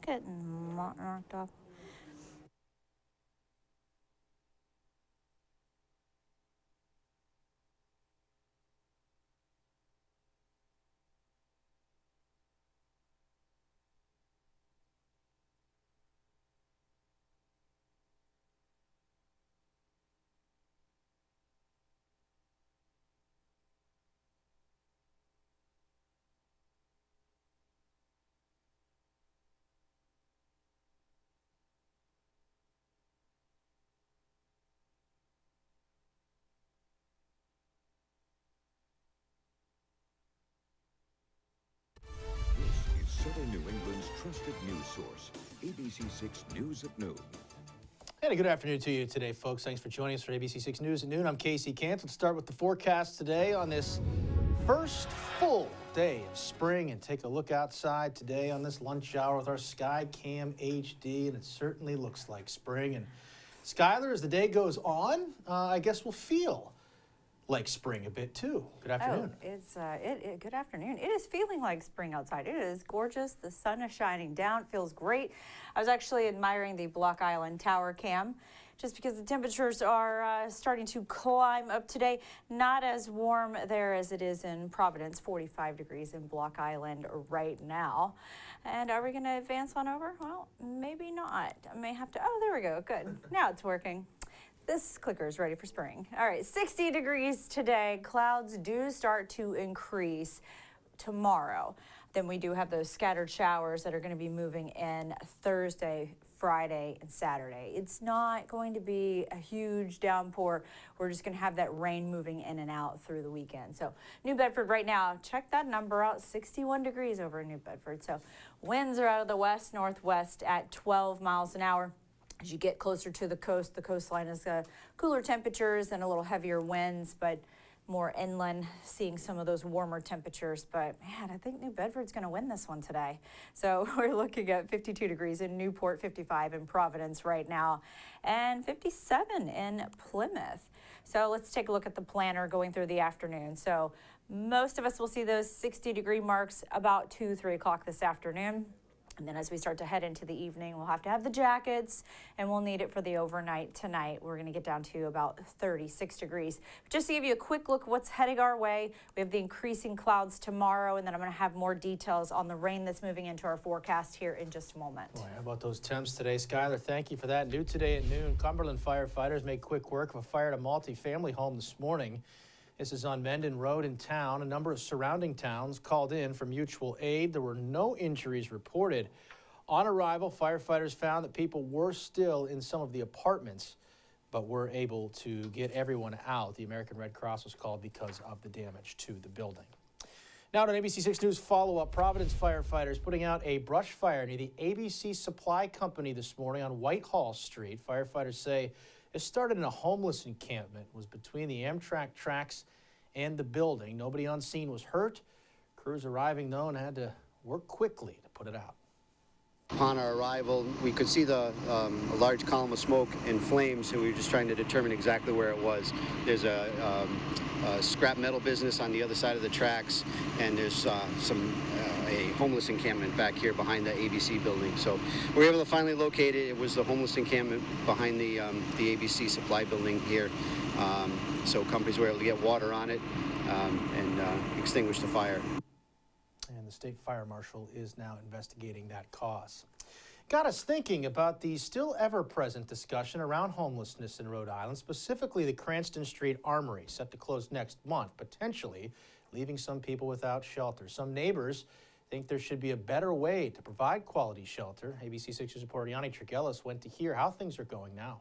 not getting knocked off. This is Southern New England's trusted news source, ABC6 News at Noon. And a good afternoon to you today, folks. Thanks for joining us for ABC6 News at Noon. I'm Casey Cant. Let's start with the forecast today on this first full day of spring and take a look outside today on this lunch hour with our SkyCam HD, and it certainly looks like spring. And Skylar, as the day goes on, I guess we'll feel like spring a bit too. Good afternoon. Oh, it's good afternoon. It is feeling like spring outside. It is gorgeous. The sun is shining down. It feels great. I was actually admiring the Block Island Tower cam just because the temperatures are starting to climb up today. Not as warm there as it is in Providence, 45 degrees in Block Island right now. And are we going to advance on over? Well, maybe not. I may have to. Oh, there we go. Good. Now it's working. This clicker is ready for spring. All right, 60 degrees today. Clouds do start to increase tomorrow. Then we do have those scattered showers that are going to be moving in Thursday, Friday, and Saturday. It's not going to be a huge downpour. We're just going to have that rain moving in and out through the weekend. So New Bedford right now, check that number out, 61 degrees over in New Bedford. So winds are out of the west, northwest at 12 miles an hour. As you get closer to the coastline is cooler temperatures and a little heavier winds, but more inland, seeing some of those warmer temperatures. But man, I think New Bedford's going to win this one today. So we're looking at 52 degrees in Newport, 55 in Providence right now, and 57 in Plymouth. So let's take a look at the planner going through the afternoon. So most of us will see those 60-degree marks about 2-3 o'clock this afternoon. And then as we start to head into the evening, we'll have to have the jackets, and we'll need it for the overnight tonight. We're going to get down to about 36 degrees. Just to give you a quick look what's heading our way, we have the increasing clouds tomorrow, and then I'm going to have more details on the rain that's moving into our forecast here in just a moment. Boy, how about those temps today, Skylar? Thank you for that. New today at noon, Cumberland firefighters made quick work of a fire at a multi-family home this morning. This is on Mendon Road in town. A number of surrounding towns called in for mutual aid. There were no injuries reported. On arrival, firefighters found that people were still in some of the apartments, but were able to get everyone out. The American Red Cross was called because of the damage to the building. Now to ABC6 News follow-up. Providence firefighters putting out a brush fire near the ABC Supply Company this morning on Whitehall Street. Firefighters say it started in a homeless encampment. It was between the Amtrak tracks and the building. Nobody on scene was hurt. Crews arriving, though, and had to work quickly to put it out. Upon our arrival, we could see a large column of smoke and flames, so we were just trying to determine exactly where it was. There's a scrap metal business on the other side of the tracks, and there's a homeless encampment back here behind the ABC building. So we were able to finally locate it. It was the homeless encampment behind the ABC supply building here. So companies were able to get water on it and extinguish the fire. And the state fire marshal is now investigating that cause. Got us thinking about the still ever-present discussion around homelessness in Rhode Island, specifically the Cranston Street Armory, set to close next month, potentially leaving some people without shelter. Some neighbors think there should be a better way to provide quality shelter. ABC6's reporter Yanni Trigelis went to hear how things are going now.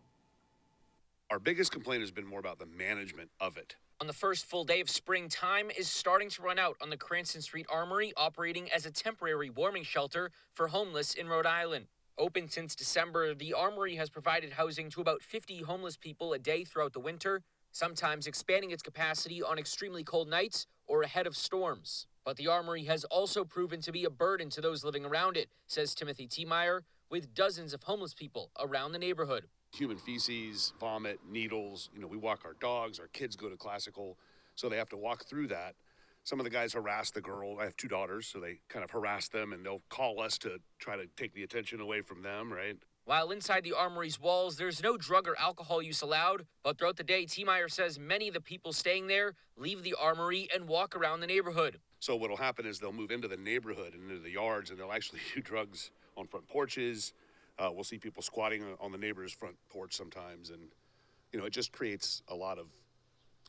Our biggest complaint has been more about the management of it. On the first full day of springtime is starting to run out on the Cranston Street Armory, operating as a temporary warming shelter for homeless in Rhode Island. Open since December, the Armory has provided housing to about 50 homeless people a day throughout the winter, sometimes expanding its capacity on extremely cold nights or ahead of storms. But the Armory has also proven to be a burden to those living around it, says Timothy T. Meyer, with dozens of homeless people around the neighborhood. Human feces, vomit, needles. We walk our dogs, our kids go to classical, so they have to walk through that. Some of the guys harass the girl. I have 2 daughters, so they kind of harass them, and they'll call us to try to take the attention away from them, right? While inside the armory's walls, there's no drug or alcohol use allowed, but throughout the day, T. Meyer says many of the people staying there leave the armory and walk around the neighborhood. So what'll happen is they'll move into the neighborhood and into the yards, and they'll actually do drugs on front porches. We'll see people squatting on the neighbor's front porch sometimes, and, it just creates a lot of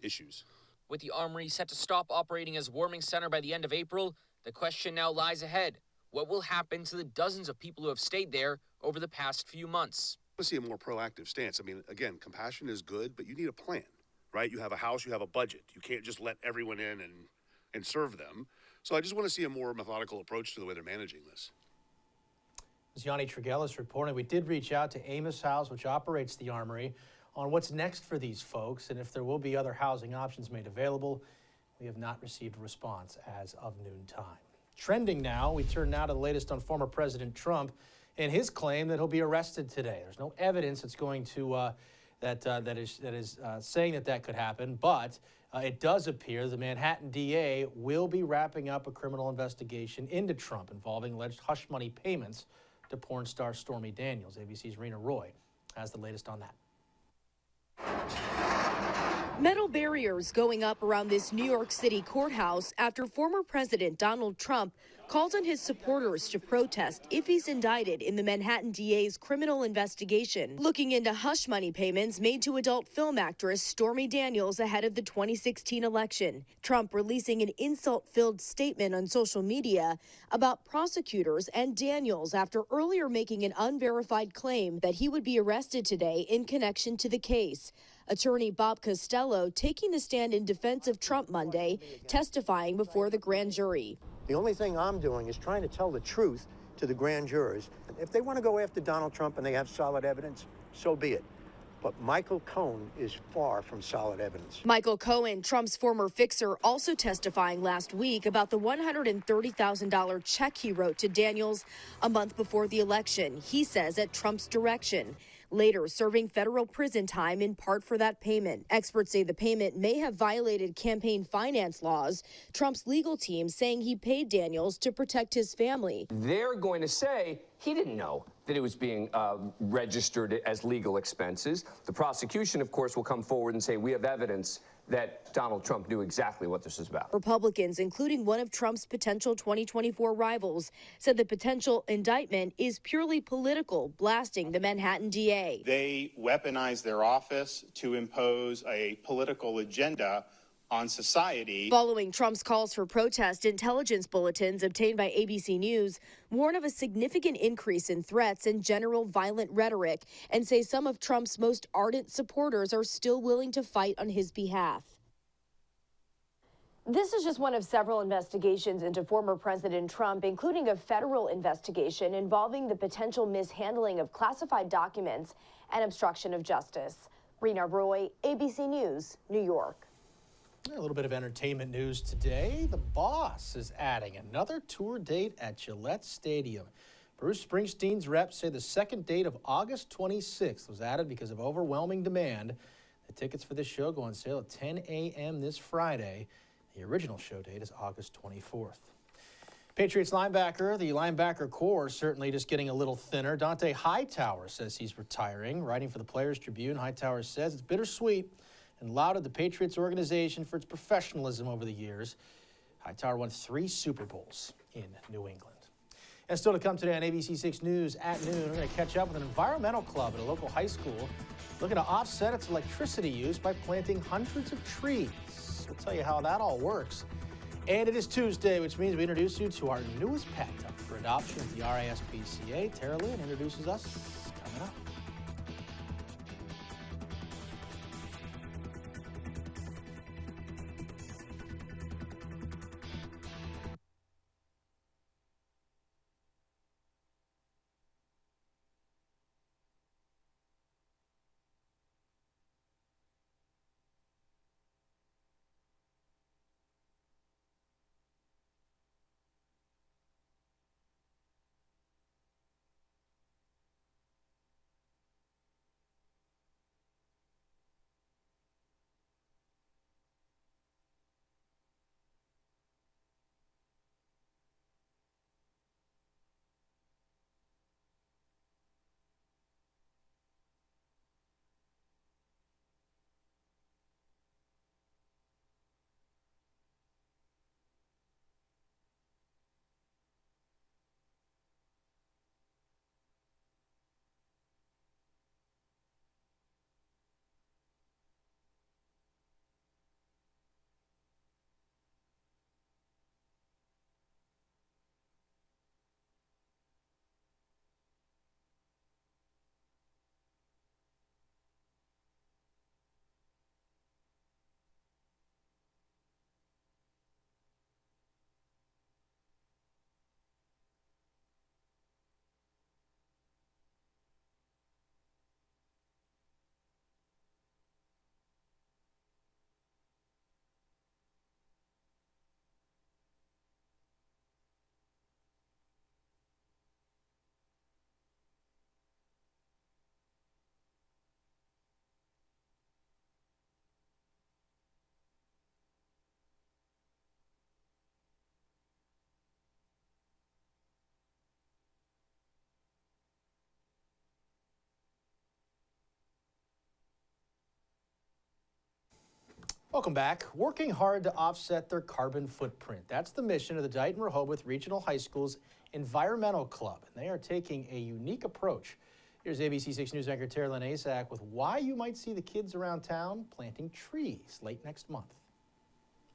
issues. With the armory set to stop operating as a warming center by the end of April, the question now lies ahead. What will happen to the dozens of people who have stayed there over the past few months? I want to see a more proactive stance. I mean, again, compassion is good, but you need a plan, right? You have a house, you have a budget. You can't just let everyone in and serve them. So I just want to see a more methodical approach to the way they're managing this. As Yanni Tregellis reporting, we did reach out to Amos House, which operates the armory, on what's next for these folks and if there will be other housing options made available. We have not received a response as of noontime. Trending now, we turn now to the latest on former President Trump and his claim that he'll be arrested today. There's no evidence that's going to that is saying that could happen, but it does appear the Manhattan DA will be wrapping up a criminal investigation into Trump involving alleged hush money payments to porn star Stormy Daniels. ABC's Rena Roy has the latest on that. Metal barriers going up around this New York City courthouse after former President Donald Trump called on his supporters to protest if he's indicted in the Manhattan DA's criminal investigation looking into hush money payments made to adult film actress Stormy Daniels ahead of the 2016 election. Trump releasing an insult-filled statement on social media about prosecutors and Daniels after earlier making an unverified claim that he would be arrested today in connection to the case. Attorney Bob Costello taking the stand in defense of Trump Monday, testifying before the grand jury. The only thing I'm doing is trying to tell the truth to the grand jurors. If they want to go after Donald Trump and they have solid evidence, so be it. But Michael Cohen is far from solid evidence. Michael Cohen, Trump's former fixer, also testifying last week about the $130,000 check he wrote to Daniels a month before the election, he says at Trump's direction. Later serving federal prison time in part for that payment. Experts say the payment may have violated campaign finance laws. Trump's legal team saying he paid Daniels to protect his family. They're going to say he didn't know that it was being registered as legal expenses. The prosecution, of course, will come forward and say we have evidence that Donald Trump knew exactly what this is about. Republicans, including one of Trump's potential 2024 rivals, said the potential indictment is purely political, blasting the Manhattan DA. They weaponize their office to impose a political agenda on society. Following Trump's calls for protest, intelligence bulletins obtained by ABC News warn of a significant increase in threats and general violent rhetoric and say some of Trump's most ardent supporters are still willing to fight on his behalf. This is just one of several investigations into former President Trump, including a federal investigation involving the potential mishandling of classified documents and obstruction of justice. Rena Roy, ABC News, New York. A little bit of entertainment news today. The Boss is adding another tour date at Gillette Stadium. Bruce Springsteen's reps say the second date of August 26th was added because of overwhelming demand. The tickets for this show go on sale at 10 a.m. this Friday. The original show date is August 24th. Patriots linebacker, the linebacker core certainly just getting a little thinner. Dante Hightower says he's retiring. Writing for the Players Tribune, Hightower says it's bittersweet and lauded the Patriots organization for its professionalism over the years. Hightower won 3 Super Bowls in New England. And still to come today on ABC6 News at noon, we're going to catch up with an environmental club at a local high school looking to offset its electricity use by planting hundreds of trees. We'll tell you how that all works. And it is Tuesday, which means we introduce you to our newest pet up for adoption at the RASPCA. Tara Lynn introduces us coming up. Welcome back. Working hard to offset their carbon footprint. That's the mission of the Dighton-Rehoboth Regional High School's Environmental Club, and they are taking a unique approach. Here's ABC6 News anchor Terralyn Asak with why you might see the kids around town planting trees late next month.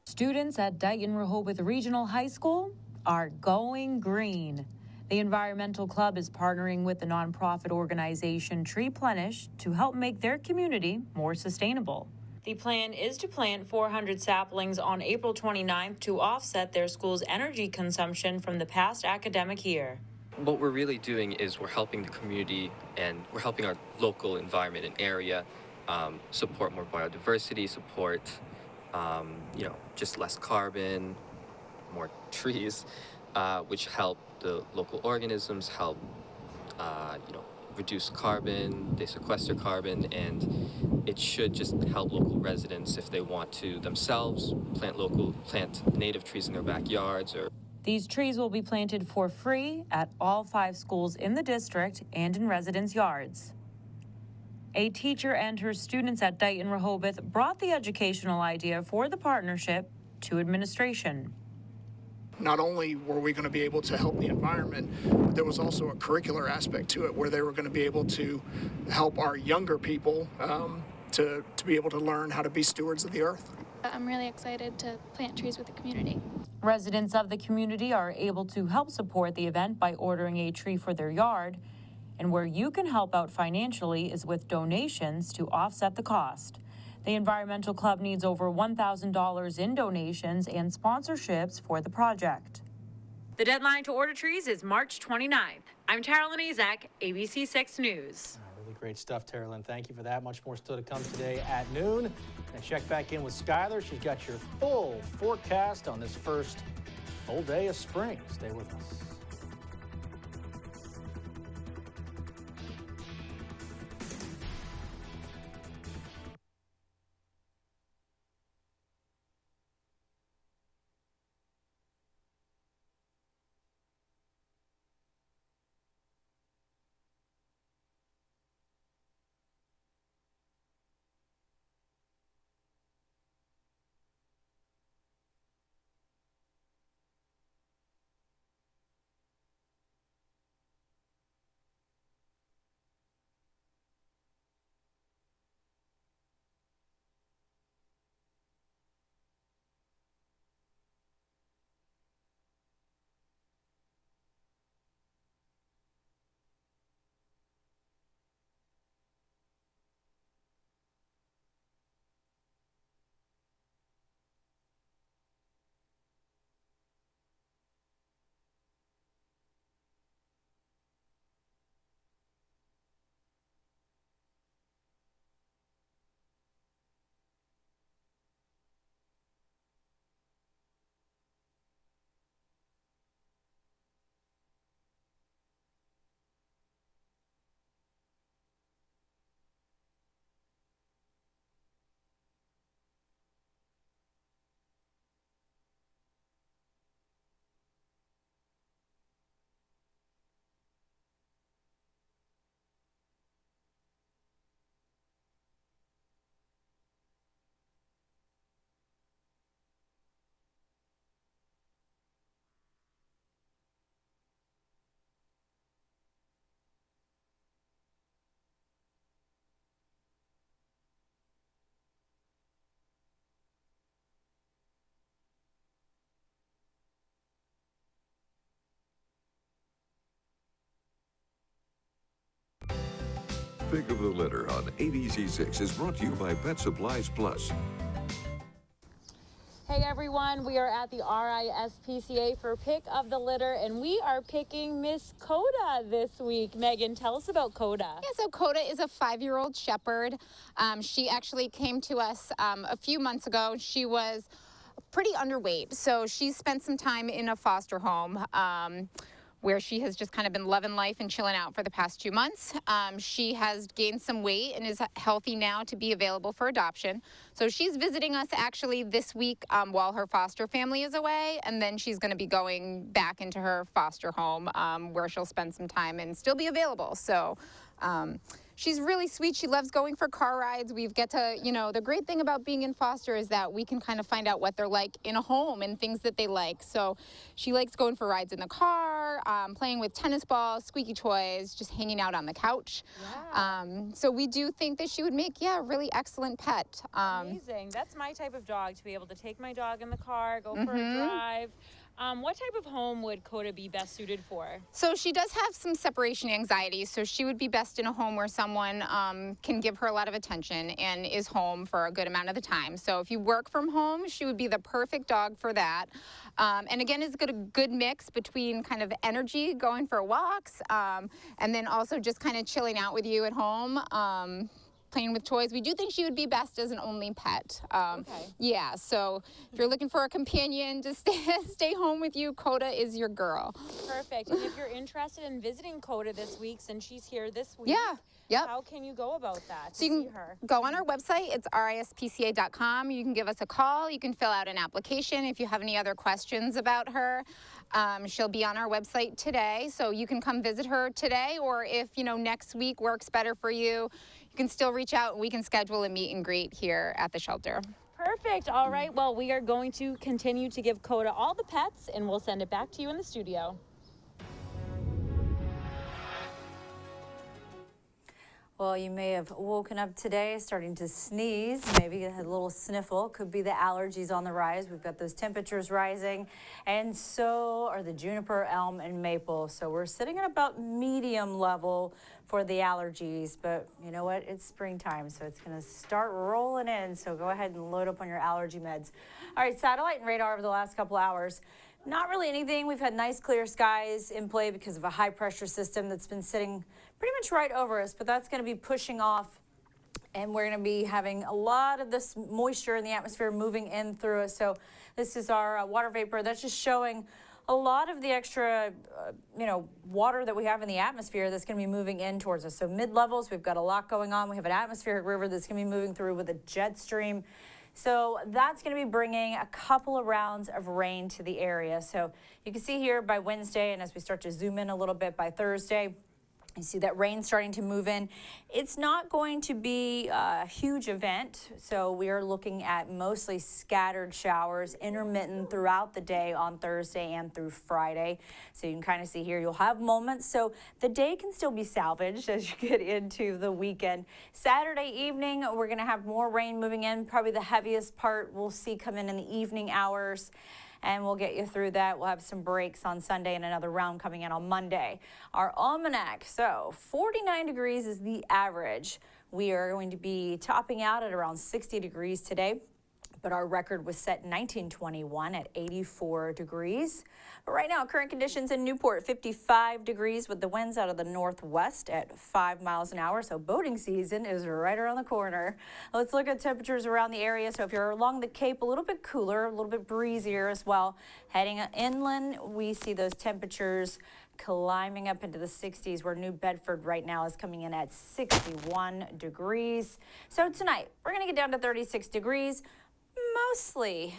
Students at Dighton-Rehoboth Regional High School are going green. The Environmental Club is partnering with the nonprofit organization Treeplenish to help make their community more sustainable. The plan is to plant 400 saplings on April 29th to offset their school's energy consumption from the past academic year. What we're really doing is we're helping the community and we're helping our local environment and area support more biodiversity, support just less carbon, more trees, which help the local organisms, help reduce carbon, they sequester carbon, and it should just help local residents if they want to themselves plant native trees in their backyards. These trees will be planted for free at all 5 schools in the district and in residents' yards. A teacher and her students at Dighton-Rehoboth brought the educational idea for the partnership to administration. Not only were we going to be able to help the environment, but there was also a curricular aspect to it where they were going to be able to help our younger people to be able to learn how to be stewards of the earth. I'm really excited to plant trees with the community. Residents of the community are able to help support the event by ordering a tree for their yard. And where you can help out financially is with donations to offset the cost. The Environmental Club needs over $1,000 in donations and sponsorships for the project. The deadline to order trees is March 29th. I'm Terralyn Asak, ABC6 News. Really great stuff, Terralyn. Thank you for that. Much more still to come today at noon. And check back in with Skylar. She's got your full forecast on this first full day of spring. Stay with us. Pick of the Litter on ABC6 is brought to you by Pet Supplies Plus. Hey everyone, we are at the RISPCA for Pick of the Litter, and we are picking Miss Coda this week. Megan, tell us about Coda. Yeah, so Coda is a 5-year-old shepherd. She actually came to us a few months ago. She was pretty underweight, so she spent some time in a foster home where she has just kind of been loving life and chilling out for the past 2 months. She has gained some weight and is healthy now to be available for adoption. So she's visiting us actually this week while her foster family is away, and then she's going to be going back into her foster home where she'll spend some time and still be available. So she's really sweet. She loves going for car rides. We get to, the great thing about being in foster is that we can kind of find out what they're like in a home and things that they like. So she likes going for rides in the car, playing with tennis balls, squeaky toys, just hanging out on the couch. Yeah. So we do think that she would make, a really excellent pet. Amazing. That's my type of dog, to be able to take my dog in the car, go for a drive. What type of home would Coda be best suited for? So she does have some separation anxiety, so she would be best in a home where someone can give her a lot of attention and is home for a good amount of the time. So if you work from home, she would be the perfect dog for that. And again, it's got a good mix between kind of energy, going for walks, and then also just kind of chilling out with you at home. Playing with toys. We do think she would be best as an only pet. Okay. Yeah, so if you're looking for a companion to stay home with you, Coda is your girl. Perfect. And if you're interested in visiting Coda this week, since she's here this week, how can you go about that to so you see can her? go on our website. It's rispca.com. You can give us a call. You can fill out an application if you have any other questions about her. She'll be on our website today, so you can come visit her today, or if, next week works better for you, you can still reach out and we can schedule a meet and greet here at the shelter. Perfect. All right. Well, we are going to continue to give Coda all the pets, and we'll send it back to you in the studio. Well, you may have woken up today starting to sneeze, maybe a little sniffle. Could be the allergies on the rise. We've got those temperatures rising, and so are the juniper, elm, and maple. So we're sitting at about medium level for the allergies, but you know what? It's springtime, so it's gonna start rolling in. So go ahead and load up on your allergy meds. All right, satellite and radar over the last couple hours. Not really anything. We've had nice clear skies in play because of a high pressure system that's been sitting pretty much right over us, but that's going to be pushing off, and we're going to be having a lot of this moisture in the atmosphere moving in through us. So this is our water vapor that's just showing a lot of the extra water that we have in the atmosphere that's going to be moving in towards us. So mid-levels, we've got a lot going on. We have an atmospheric river that's going to be moving through with a jet stream. So that's going to be bringing a couple of rounds of rain to the area. So you can see here by Wednesday, and as we start to zoom in a little bit by Thursday, you see that rain starting to move in. It's not going to be a huge event, so we are looking at mostly scattered showers, intermittent throughout the day on Thursday and through Friday. So you can kind of see here, you'll have moments, so the day can still be salvaged as you get into the weekend. Saturday evening, we're going to have more rain moving in. Probably the heaviest part we'll see come in the evening hours, and we'll get you through that. We'll have some breaks on Sunday and another round coming in on Monday. Our almanac, so 49 degrees is the average. We are going to be topping out at around 60 degrees today, but our record was set in 1921 at 84 degrees. But right now, current conditions in Newport, 55 degrees with the winds out of the northwest at 5 miles an hour. So boating season is right around the corner. Let's look at temperatures around the area. So if you're along the Cape, a little bit cooler, a little bit breezier as well. Heading inland, we see those temperatures climbing up into the 60s, where New Bedford right now is coming in at 61 degrees. So tonight, we're going to get down to 36 degrees. Mostly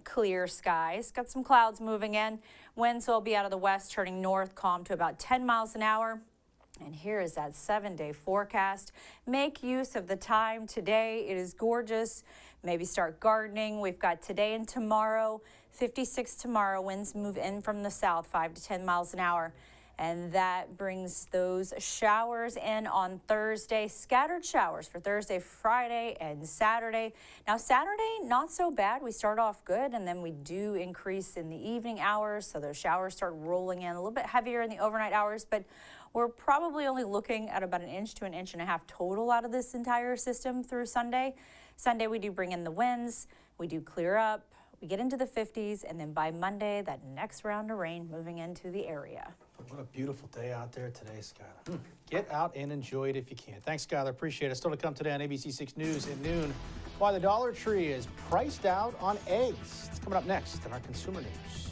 clear skies. Got some clouds moving in. Winds will be out of the west, turning north, calm to about 10 miles an hour. And here is that 7-day forecast. Make use of the time today. It is gorgeous. Maybe start gardening. We've got today and tomorrow, 56 tomorrow. Winds move in from the south, 5 to 10 miles an hour. And that brings those showers in on Thursday. Scattered showers for Thursday, Friday, and Saturday. Now, Saturday, not so bad. We start off good, and then we do increase in the evening hours. So those showers start rolling in a little bit heavier in the overnight hours, but we're probably only looking at about 1 inch to 1.5 inches total out of this entire system through Sunday. Sunday, we do bring in the winds. We do clear up. We get into the 50s, and then by Monday, that next round of rain moving into the area. What a beautiful day out there today, Skylar. Get out and enjoy it if you can. Thanks, Skylar. Appreciate it. Still to come today on ABC6 News at noon. Why the Dollar Tree is priced out on eggs. It's coming up next in our consumer news.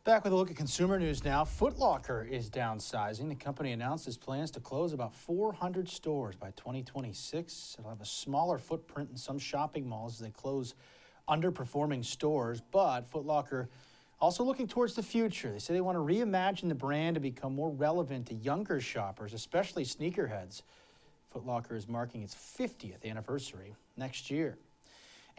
Back with a look at consumer news now. Foot Locker is downsizing. The company announced its plans to close about 400 stores by 2026. It'll have a smaller footprint in some shopping malls as they close underperforming stores. But Foot Locker also looking towards the future. They say they want to reimagine the brand to become more relevant to younger shoppers, especially sneakerheads. Foot Locker is marking its 50th anniversary next year.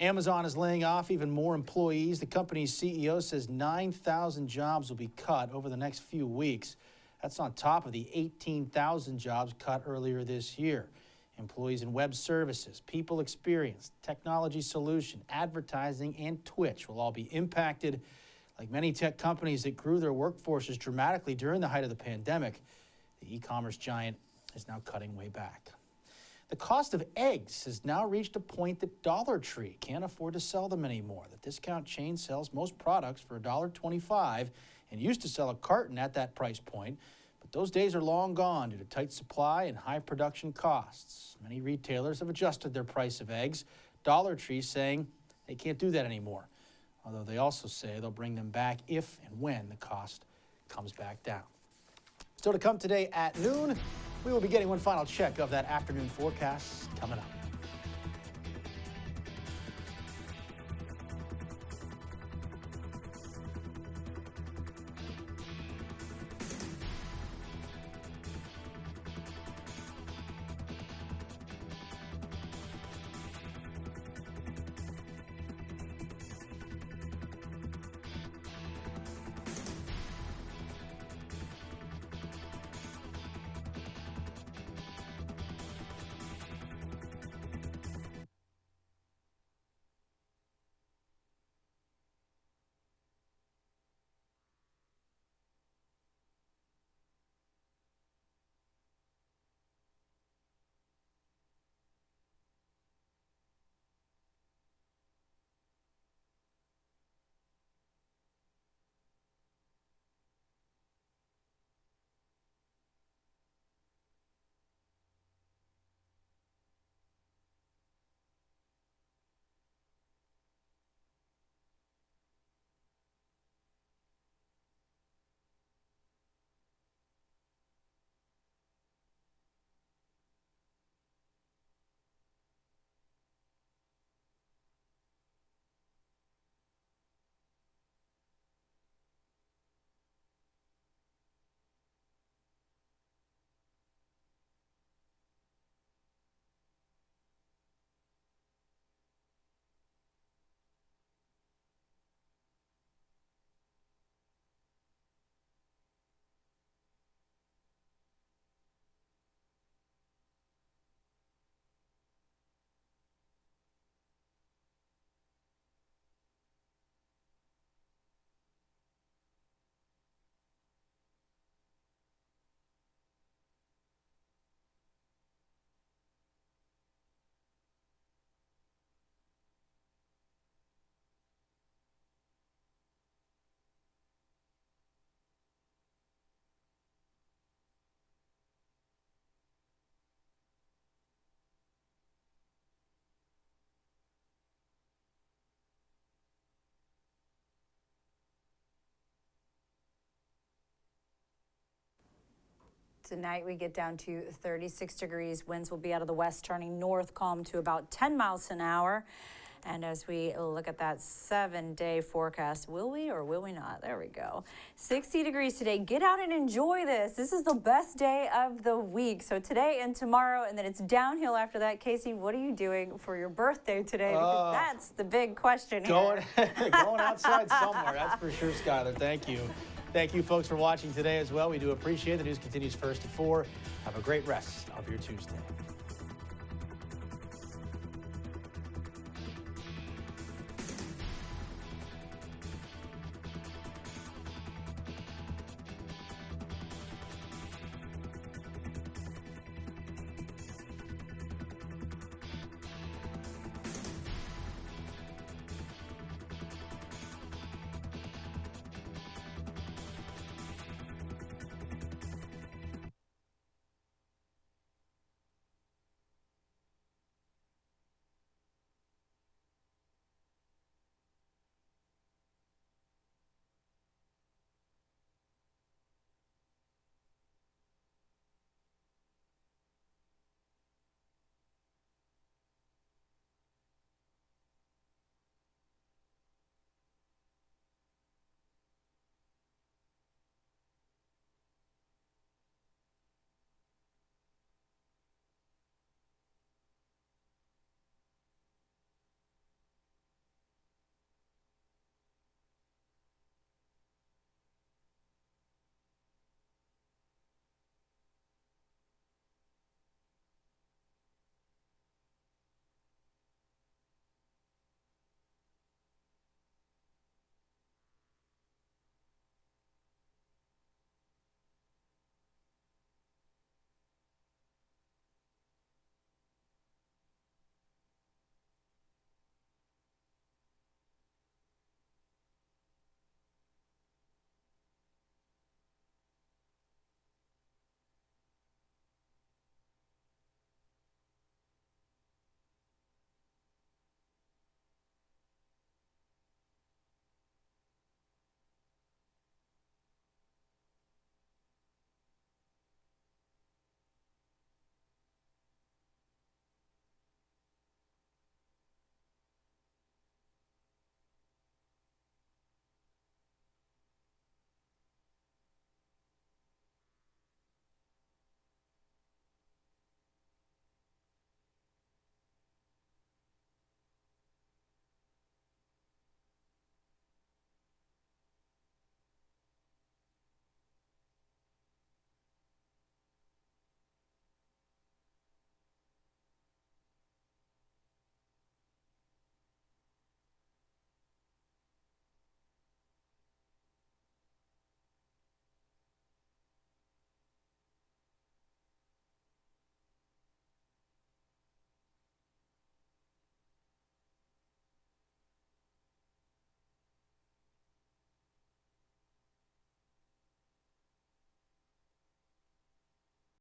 Amazon is laying off even more employees. The company's CEO says 9,000 jobs will be cut over the next few weeks. That's on top of the 18,000 jobs cut earlier this year. Employees in web services, people experience, technology solution, advertising, and Twitch will all be impacted. Like many tech companies that grew their workforces dramatically during the height of the pandemic, the e-commerce giant is now cutting way back. The cost of eggs has now reached a point that Dollar Tree can't afford to sell them anymore. The discount chain sells most products for $1.25 and used to sell a carton at that price point, but those days are long gone due to tight supply and high production costs. Many retailers have adjusted their price of eggs. Dollar Tree saying they can't do that anymore, although they also say they'll bring them back if and when the cost comes back down. Still to come today at noon, we will be getting one final check of that afternoon forecast coming up. Tonight we get down to 36 degrees. Winds will be out of the west, turning north, calm to about 10 miles an hour. And as we look at that 7-day forecast, will we or will we not? There we go. 60 degrees today. Get out and enjoy this. This is the best day of the week. So today and tomorrow, and then it's downhill after that. Casey, what are you doing for your birthday today? Because that's the big question here. Going outside somewhere, that's for sure, Skylar. Thank you. Thank you, folks, for watching today as well. We do appreciate it. The news continues first at 4. Have a great rest of your Tuesday.